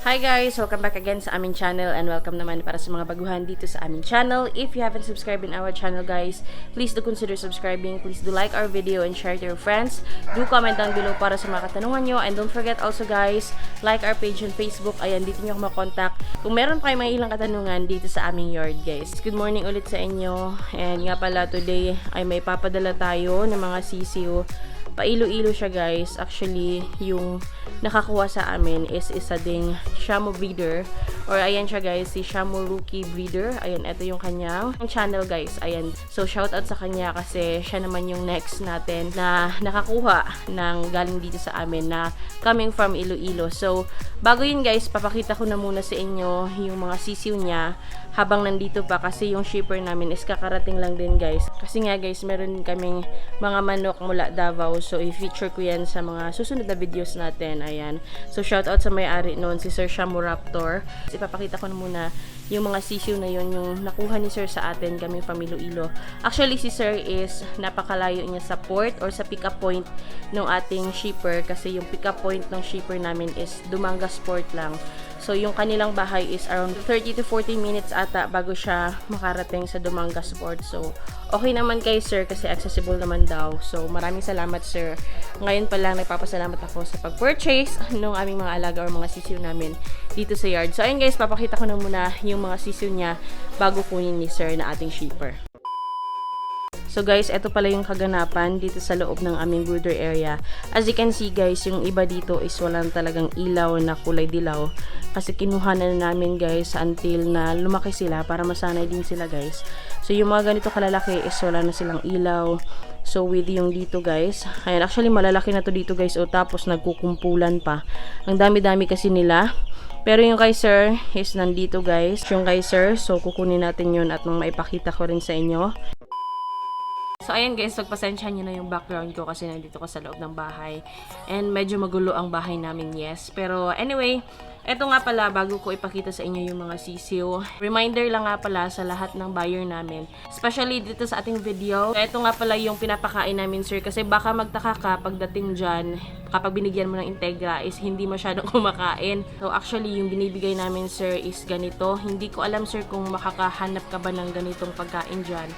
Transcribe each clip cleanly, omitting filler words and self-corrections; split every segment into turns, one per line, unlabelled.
Hi guys! Welcome back again sa aming channel and welcome naman para sa mga baguhan dito sa aming channel. If you haven't subscribed in our channel guys, please do consider subscribing. Please do like our video and share to your friends. Do comment down below para sa mga katanungan nyo. And don't forget also guys, like our page on Facebook. Ayan, dito nyo ako makontakt kung meron pa kayo mga ilang katanungan dito sa aming yard guys. Good morning ulit sa inyo. And nga pala today ay may papadala tayo ng mga sisiw. Pailo-ilo siya guys. Actually, yung nakakuha sa amin is isa ding Shamo breeder. Or ayan siya guys, si Shamo Rookie breeder. Ayan, ito yung kanyang channel guys. Ayan. So, shout out sa kanya kasi siya naman yung next natin na nakakuha ng galing dito sa amin na coming from Iloilo. So, bago yun guys, papakita ko na muna sa inyo yung mga sisiw niya habang nandito pa kasi yung shipper namin is kakarating lang din guys. Kasi nga guys, meron kaming mga manok mula Davao. So, i-feature ko yan sa mga susunod na videos natin. Ayan. So, shout out sa may-ari noon, si Sir Shamo Raptor. Ipapakita ko na muna yung mga sisiw na yun, yung nakuha ni Sir sa atin, kaming from Iloilo. Actually, si Sir is napakalayo niya sa port or sa pick-up point ng ating shipper kasi yung pick-up point ng shipper namin is Dumangas Port lang. So, yung kanilang bahay is around 30 to 40 minutes ata bago siya makarating sa Dumangas Port. So, okay naman kay Sir kasi accessible naman daw. So, maraming salamat Sir. Ngayon pa lang nagpapasalamat ako sa pag-purchase ng aming mga alaga or mga sisiw namin dito sa yard. So, ayun guys, papakita ko na muna yung mga sisiw niya bago kunin ni Sir na ating shipper. So guys, ito pala yung kaganapan dito sa loob ng aming brooder area. As you can see guys, yung iba dito is walang talagang ilaw na kulay dilaw. Kasi kinuha na namin guys until na lumaki sila para masanay din sila guys. So yung mga ganito kalalaki is wala na silang ilaw. So with yung dito guys, ayan, actually malalaki na to dito guys. O tapos nagkukumpulan pa. Ang dami-dami kasi nila. Pero yung kay Sir is nandito guys. Yung kay Sir, so kukunin natin yun at maipakita ko rin sa inyo. So, ayan guys, pagpasensyahan nyo na yung background ko kasi nandito ko sa loob ng bahay. And medyo magulo ang bahay namin, yes. Pero anyway, eto nga pala, bago ko ipakita sa inyo yung mga sisiw. Reminder lang nga pala sa lahat ng buyer namin. Especially dito sa ating video. Eto nga pala yung pinapakain namin, Sir. Kasi baka magtaka ka pagdating dyan, kapag binigyan mo ng Integra is hindi masyadong kumakain. So, actually, yung binibigay namin, Sir, is ganito. Hindi ko alam, Sir, kung makakahanap ka ba ng ganitong pagkain dyan.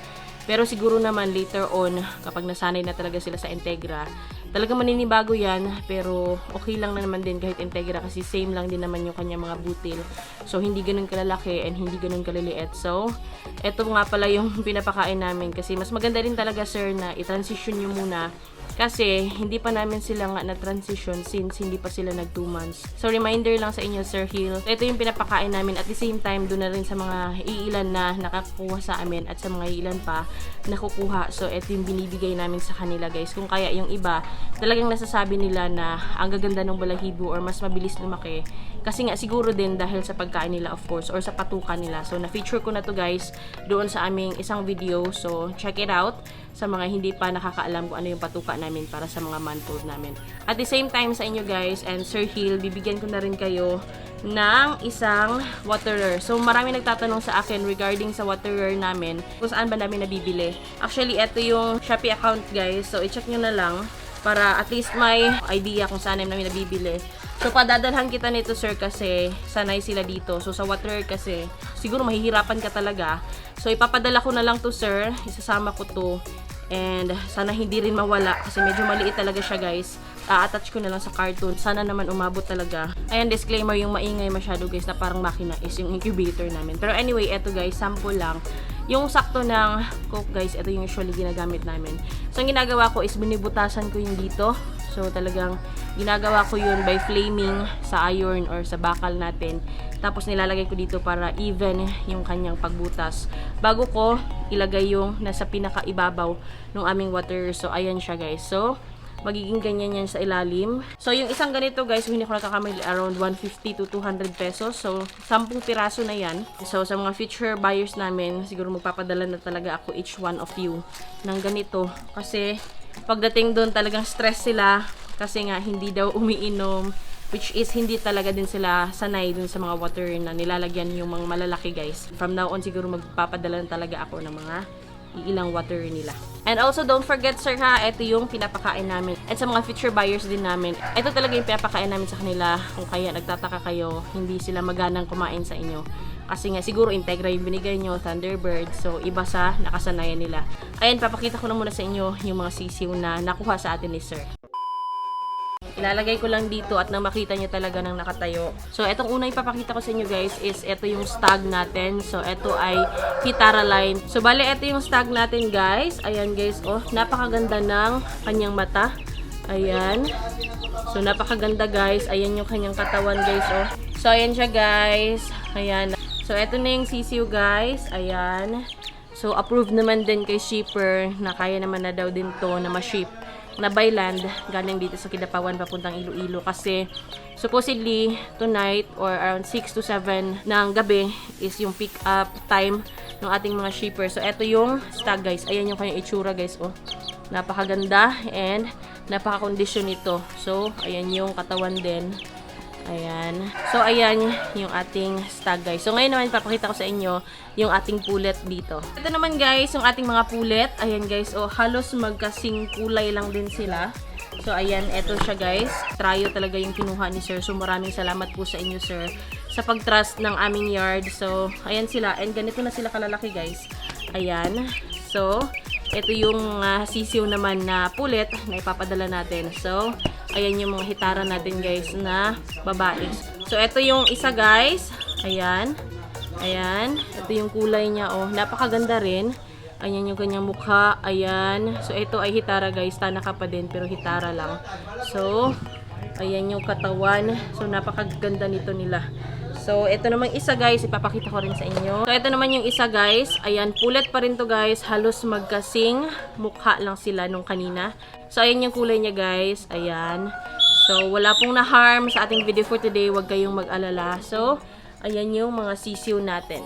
Pero siguro naman later on, kapag nasanay na talaga sila sa Integra, talagang maninibago yan. Pero okay lang na naman din kahit Integra kasi same lang din naman yung kanya mga butil. So, hindi ganun kalalaki and hindi ganun kaliliit. So, eto nga pala yung pinapakain namin kasi mas maganda rin talaga Sir na i-transition nyo muna. Kasi, hindi pa namin sila nga na-transition since hindi pa sila nag 2 months. So, reminder lang sa inyo, Sir Hill. Ito yung pinapakain namin. At the same time, doon na rin sa mga iilan na nakakuha sa amin at sa mga iilan pa nakukuha. So, ito yung binibigay namin sa kanila, guys. Kung kaya yung iba, talagang nasasabi nila na ang gaganda ng balahibo or mas mabilis lumaki. Kasi nga, siguro din dahil sa pagkain nila, of course, or sa patukan nila. So, na-feature ko na to guys, doon sa aming isang video. So, check it out sa mga hindi pa nakakaalam kung ano yung patuka namin para sa mga manfold namin. At the same time sa inyo guys and Sir Hill, bibigyan ko na rin kayo ng isang waterer. So marami nagtatanong sa akin regarding sa waterer namin kung saan ba namin nabibili. Actually, ito yung Shopee account guys. So i-check nyo na lang para at least may idea kung saan namin nabibili. So padadalhan kita nito Sir kasi sanay sila dito. So sa waterer kasi siguro mahihirapan ka talaga. So ipapadala ko na lang to Sir. Isasama ko to. And sana hindi rin mawala kasi medyo maliit talaga siya guys. A-attach ko na lang sa carton. Sana naman umabot talaga. Ayan, disclaimer, yung maingay masyado guys na parang makina is yung incubator namin. Pero anyway, eto guys, sample lang. Yung sakto ng coke guys, ito yung usually ginagamit namin. So ang ginagawa ko is binibutasan ko yung dito. So talagang ginagawa ko yun by flaming sa iron or sa bakal natin. Tapos nilalagay ko dito para even yung kanyang pagbutas. Bago ko ilagay yung nasa pinakaibabaw ng aming water. So ayan siya guys. So magiging ganyan yan sa ilalim. So yung isang ganito guys, hindi ko nakakamali, around 150 to 200 pesos. So 10 piraso na yan. So sa mga future buyers namin, siguro magpapadala na talaga ako each one of you ng ganito. Kasi pagdating doon talagang stress sila kasi nga hindi daw umiinom, which is hindi talaga din sila sanay dun sa mga water na nilalagyan yung mga malalaki guys. From now on siguro magpapadala na talaga ako ng mga iilang water nila. And also, don't forget sir ha, ito yung pinapakain namin. At sa mga future buyers din namin, ito talaga yung pinapakain namin sa kanila. Kung kaya nagtataka kayo, hindi sila maganang kumain sa inyo. Kasi nga, siguro Integra yung binigay nyo, Thunderbird. So, iba sa nakasanayan nila. Ayan, papakita ko na muna sa inyo yung mga sisiw na nakuha sa atin ni sir. Ilalagay ko lang dito at nang makita nyo talaga ng nakatayo. So, etong una ipapakita ko sa inyo guys is ito yung stag natin. So, ito ay Hitara line. So, bale, ito yung stag natin guys. Ayan guys, oh, napakaganda ng kanyang mata. Ayan. So, napakaganda guys. Ayan yung kanyang katawan guys, oh. So, ayan siya guys. Ayan. So, ito na yung sisiw guys. Ayan. So, approved naman din kay shipper na kaya naman na daw din to na ma-ship na by land galing dito sa Kidapawan papuntang Iloilo kasi supposedly tonight or around 6 to 7 ng gabi is yung pick up time ng ating mga shipper. So eto yung stag guys. Ayan yung kanyang itsura guys, oh. Napakaganda and napaka-condition nito. So ayan yung katawan din. Ayan. So, ayan yung ating stag guys. So, ngayon naman papakita ko sa inyo yung ating pulet dito. Ito naman guys, yung ating mga pulet. Ayan guys, oh, halos magkasing kulay lang din sila. So, ayan, eto siya guys. Trio talaga yung kinuha ni sir. So, maraming salamat po sa inyo sir sa pag-trust ng aming yard. So, ayan sila. And ganito na sila kalalaki guys. Ayan. So, ito yung sisiw naman na pulet na ipapadala natin. So, ayan yung mga hitara natin guys na babae. So, ito yung isa guys. Ayan. Ayan. Ito yung kulay niya. Oh, napakaganda rin. Ayan yung kanyang mukha. Ayan. So, ito ay hitara guys. Tanaka pa din pero hitara lang. So, ayan yung katawan. So, napakaganda nito nila. So, ito namang isa guys, ipapakita ko rin sa inyo. So, ito naman yung isa guys. Ayan, pulet pa rin to guys. Halos magkasing mukha lang sila nung kanina. So, ayan yung kulay niya guys. Ayan. So, wala pong na-harm sa ating video for today. Huwag kayong mag-alala. So, ayan yung mga sisiw natin.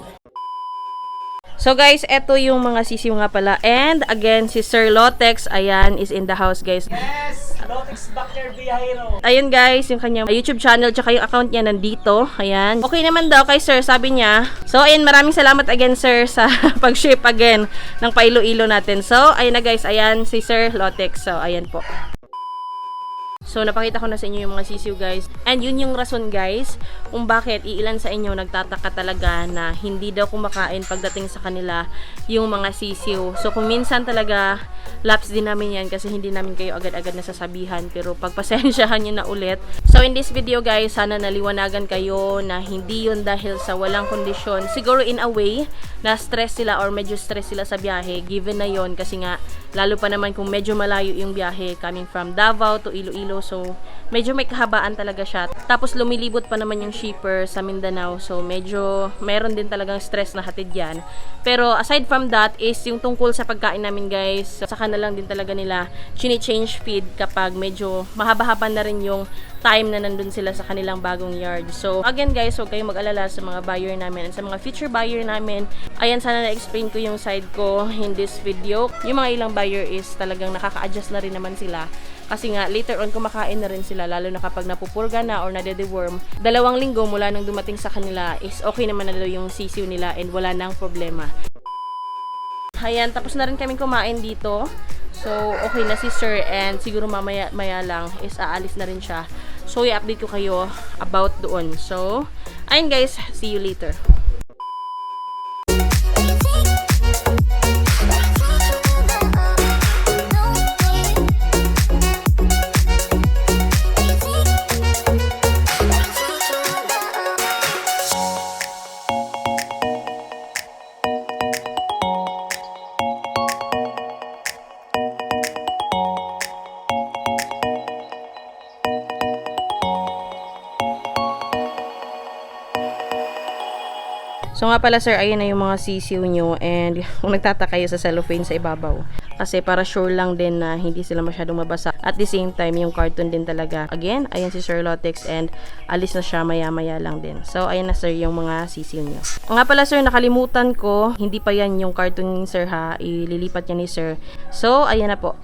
So guys, eto yung mga sisiw nga pala. And again, si Sir Lotex, ayan, is in the house guys.
Yes! Lotex Backer Biyahero.
Ayun guys, yung kanyang YouTube channel, tsaka yung account niya nandito. Ayan. Okay naman daw kay sir, sabi niya. So ayun, maraming salamat again sir sa pag-ship again ng pailo-ilo natin. So ayun na guys, ayan si Sir Lotex. So ayan po. So, napakita ko na sa inyo yung mga sisiw guys. And yun yung rason guys, kung bakit iilan sa inyo nagtataka talaga na hindi daw kumakain pagdating sa kanila yung mga sisiw. So, kung minsan talaga, laps din namin yan kasi hindi namin kayo agad-agad nasasabihan. Pero pagpasensyahan nyo na ulit. So, in this video guys, sana naliwanagan kayo na hindi yun dahil sa walang kondisyon. Siguro in a way, na stress sila or medyo stress sila sa biyahe. Given na yon kasi nga, lalo pa naman kung medyo malayo yung biyahe coming from Davao to Iloilo. So, medyo may kahabaan talaga siya. Tapos, lumilibot pa naman yung shipper sa Mindanao. So, medyo meron din talagang stress na hatid yan. Pero, aside from that, is yung tungkol sa pagkain namin guys. Saka na lang din talaga nila chini-change feed kapag medyo mahaba-haba na rin yung time na nandun sila sa kanilang bagong yard. So, again guys, huwag kayong mag-alala sa mga buyer namin and sa mga future buyer namin. Ayan, sana na-explain ko yung side ko in this video. Yung mga ilang buyer is talagang nakaka-adjust na rin naman sila. Kasi nga, later on, kumakain na rin sila, lalo na kapag napupurga na or nade-deworm. 2 linggo mula nang dumating sa kanila is okay naman na daw yung sisiw nila and wala nang problema. Ayan, tapos na rin kaming kumain dito. So, okay na si sir and siguro mamaya lang is aalis na rin siya. So, i-update ko kayo about doon. So, ayun guys, see you later. So nga pala sir, ayun na yung mga sisiw nyo and kung nagtataka kayo sa cellophane sa ibabaw. Kasi para sure lang din na hindi sila masyadong mabasa. At the same time, yung carton din talaga. Again, ayan si Sir Lotex and alis na siya maya-maya lang din. So ayan na sir yung mga sisiw nyo. Nga pala sir, nakalimutan ko, hindi pa yan yung carton ni sir ha. Ililipat yan ni sir. So ayan na po.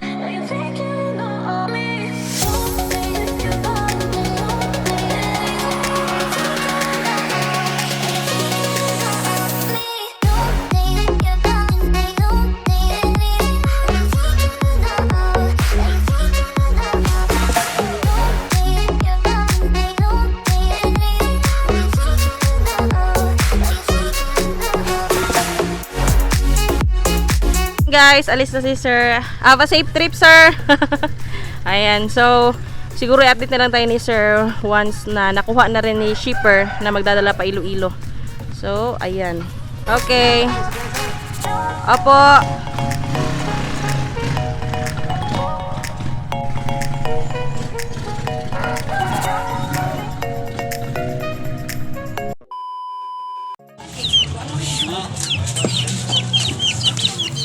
guys, alis na si sir. Have a safe trip, sir. Ayan, so siguro i-update na lang tayo ni sir once na nakuha na rin ni shipper na magdadala pa Iloilo. So, ayan. Okay. Opo.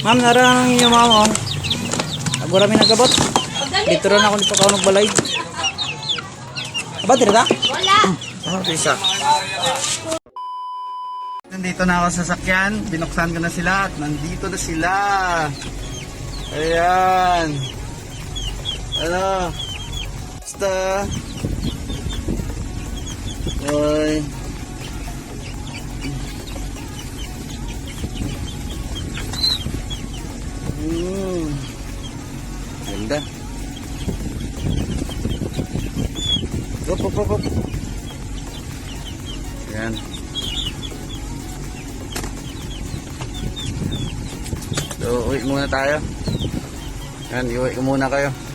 Ma'am, narang yung mama. Agora may nagabot. Dito rin ako dito ka nagbalay. Aba, dito ka? Wala. Isa. Nandito na ako sa sakyan. Binuksan ko na sila at nandito na sila. Ayan. Ano? Basta. Oy. Ganda. Op, op, op, op. Ayan. So, uwi muna tayo. Ayan, iuwi ko muna kayo.